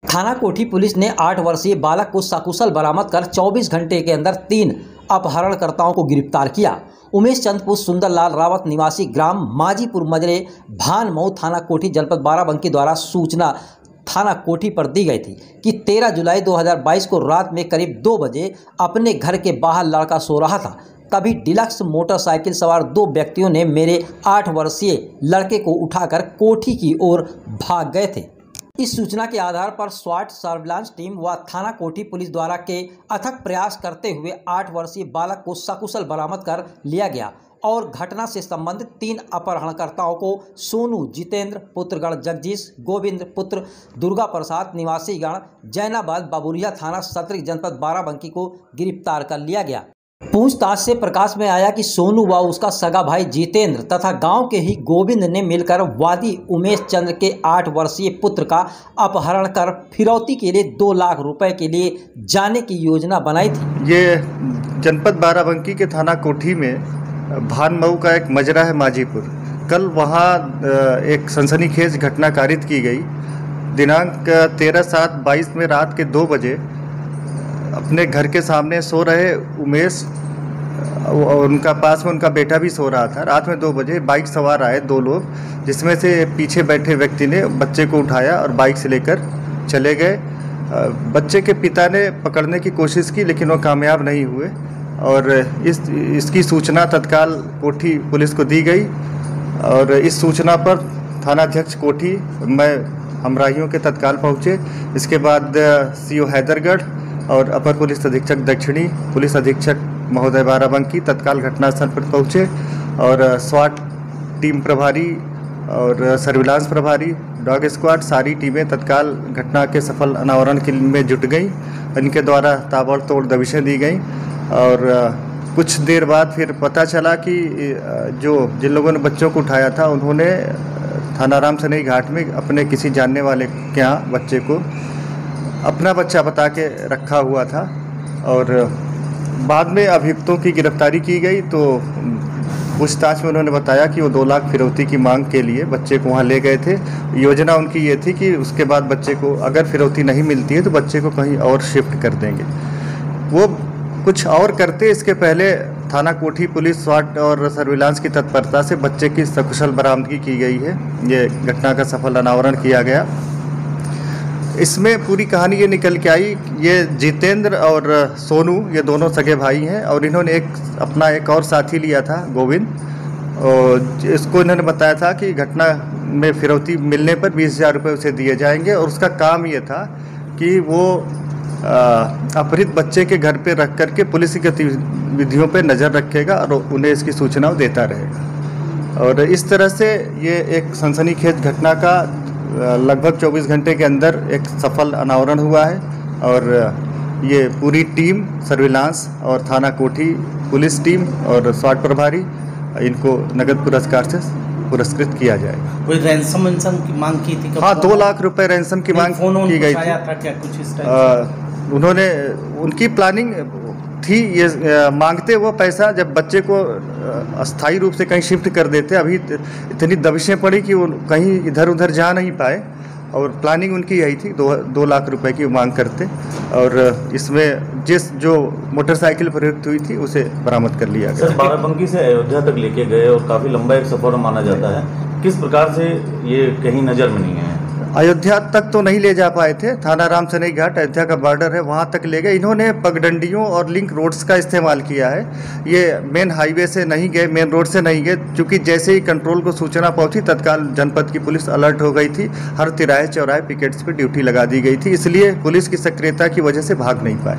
थाना कोठी पुलिस ने 8 वर्षीय बालक को सकुशल बरामद कर 24 घंटे के अंदर 3 अपहरणकर्ताओं को गिरफ्तार किया। उमेश चंद्रपुर सुंदरलाल रावत निवासी ग्राम माजीपुर मजरे भानमऊ थाना कोठी जनपद बाराबंकी द्वारा सूचना थाना कोठी पर दी गई थी कि 13 जुलाई 2022 को रात में करीब 2 बजे अपने घर के बाहर लड़का सो रहा था। तभी डिलक्स मोटरसाइकिल सवार 2 व्यक्तियों ने मेरे 8 वर्षीय लड़के को उठाकर कोठी की ओर भाग गए थे। इस सूचना के आधार पर स्वाट सर्विलांस टीम व थाना कोठी पुलिस द्वारा के अथक प्रयास करते हुए 8 वर्षीय बालक को सकुशल बरामद कर लिया गया और घटना से संबंधित 3 अपहरणकर्ताओं को सोनू जितेंद्र पुत्रगढ़ जगदीश गोविंद पुत्र दुर्गा प्रसाद निवासी गण जैनाबाद बाबुरिया थाना सत्र जनपद बाराबंकी को गिरफ्तार कर लिया गया। पूछताछ से प्रकाश में आया कि सोनू व उसका सगा भाई जितेंद्र तथा गांव के ही गोविंद ने मिलकर वादी उमेश चंद्र के 8 वर्षीय पुत्र का अपहरण कर फिरौती के लिए 2 लाख रुपए के लिए जाने की योजना बनाई थी। ये जनपद बाराबंकी के थाना कोठी में भानमऊ का एक मजरा है माजीपुर। कल वहाँ एक सनसनीखेज घटना कारित की गई। दिनांक 13/7/22 में रात के 2 बजे अपने घर के सामने सो रहे उमेश और उनका पास में उनका बेटा भी सो रहा था। रात में 2 बजे बाइक सवार आए 2 लोग, जिसमें से पीछे बैठे व्यक्ति ने बच्चे को उठाया और बाइक से लेकर चले गए। बच्चे के पिता ने पकड़ने की कोशिश की लेकिन वो कामयाब नहीं हुए और इसकी सूचना तत्काल कोठी पुलिस को दी गई और इस सूचना पर थानाध्यक्ष कोठी मैं हमराहियों के तत्काल पहुँचे। इसके बाद सीओ हैदरगढ़ और अपर पुलिस अधीक्षक दक्षिणी पुलिस अधीक्षक महोदय बाराबंकी तत्काल घटनास्थल पर पहुँचे और स्वाट टीम प्रभारी और सर्विलांस प्रभारी डॉग स्क्वाड सारी टीमें तत्काल घटना के सफल अनावरण के में जुट गई। इनके द्वारा ताबड़तोड़ दबिशें दी गई और कुछ देर बाद फिर पता चला कि जिन लोगों ने बच्चों को उठाया था उन्होंने थाना राम सनई घाट में अपने किसी जानने वाले के यहाँ बच्चे को अपना बच्चा बता के रखा हुआ था और बाद में अभियुक्तों की गिरफ्तारी की गई। तो पूछताछ में उन्होंने बताया कि वो 2 लाख फिरौती की मांग के लिए बच्चे को वहाँ ले गए थे। योजना उनकी ये थी कि उसके बाद बच्चे को अगर फिरौती नहीं मिलती है तो बच्चे को कहीं और शिफ्ट कर देंगे। वो कुछ और करते इसके पहले थाना कोठी पुलिस स्वाट और सर्विलांस की तत्परता से बच्चे की सकुशल बरामदगी की गई है। ये घटना का सफल अनावरण किया गया। इसमें पूरी कहानी ये निकल के आई, ये जितेंद्र और सोनू ये दोनों सगे भाई हैं और इन्होंने अपना एक और साथी लिया था गोविंद और इसको इन्होंने बताया था कि घटना में फिरौती मिलने पर 20,000 रुपये उसे दिए जाएंगे और उसका काम ये था कि वो अपहृत बच्चे के घर पे रख करके पुलिस की गतिविधियों पे नज़र रखेगा और उन्हें इसकी सूचना देता रहेगा। और इस तरह से ये एक सनसनीखेज घटना का लगभग 24 घंटे के अंदर एक सफल अनावरण हुआ है और ये पूरी टीम सर्विलांस और थाना कोठी पुलिस टीम और स्वाट प्रभारी इनको नगद पुरस्कार से पुरस्कृत किया जाएगा। कोई रैंसम की मांग की थी? हाँ, 2 लाख रुपए रैंसम की मांग की गई थी। था क्या कुछ इस टाइप? उन्होंने उनकी प्लानिंग थी ये मांगते वो पैसा जब बच्चे को अस्थायी रूप से कहीं शिफ्ट कर देते। अभी इतनी दबिशें पड़ी कि वो कहीं इधर उधर जा नहीं पाए और प्लानिंग उनकी यही थी 2 लाख रुपए की मांग करते और इसमें जो मोटरसाइकिल प्रयुक्त हुई थी उसे बरामद कर लिया गया। सर, बाराबंकी से अयोध्या तक लेके गए और काफ़ी लंबा एक सफ़र माना जाता है, किस प्रकार से ये कहीं नज़र में नहीं है? अयोध्या तक तो नहीं ले जा पाए थे। थाना राम सनई घाट अयोध्या का बॉर्डर है, वहाँ तक ले गए। इन्होंने पगडंडियों और लिंक रोड्स का इस्तेमाल किया है। ये मेन हाईवे से नहीं गए, मेन रोड से नहीं गए, क्योंकि जैसे ही कंट्रोल को सूचना पहुंची तत्काल जनपद की पुलिस अलर्ट हो गई थी। हर तिराहे चौराहे पिकेट्स पे ड्यूटी लगा दी गई थी, इसलिए पुलिस की सक्रियता की वजह से भाग नहीं पाए।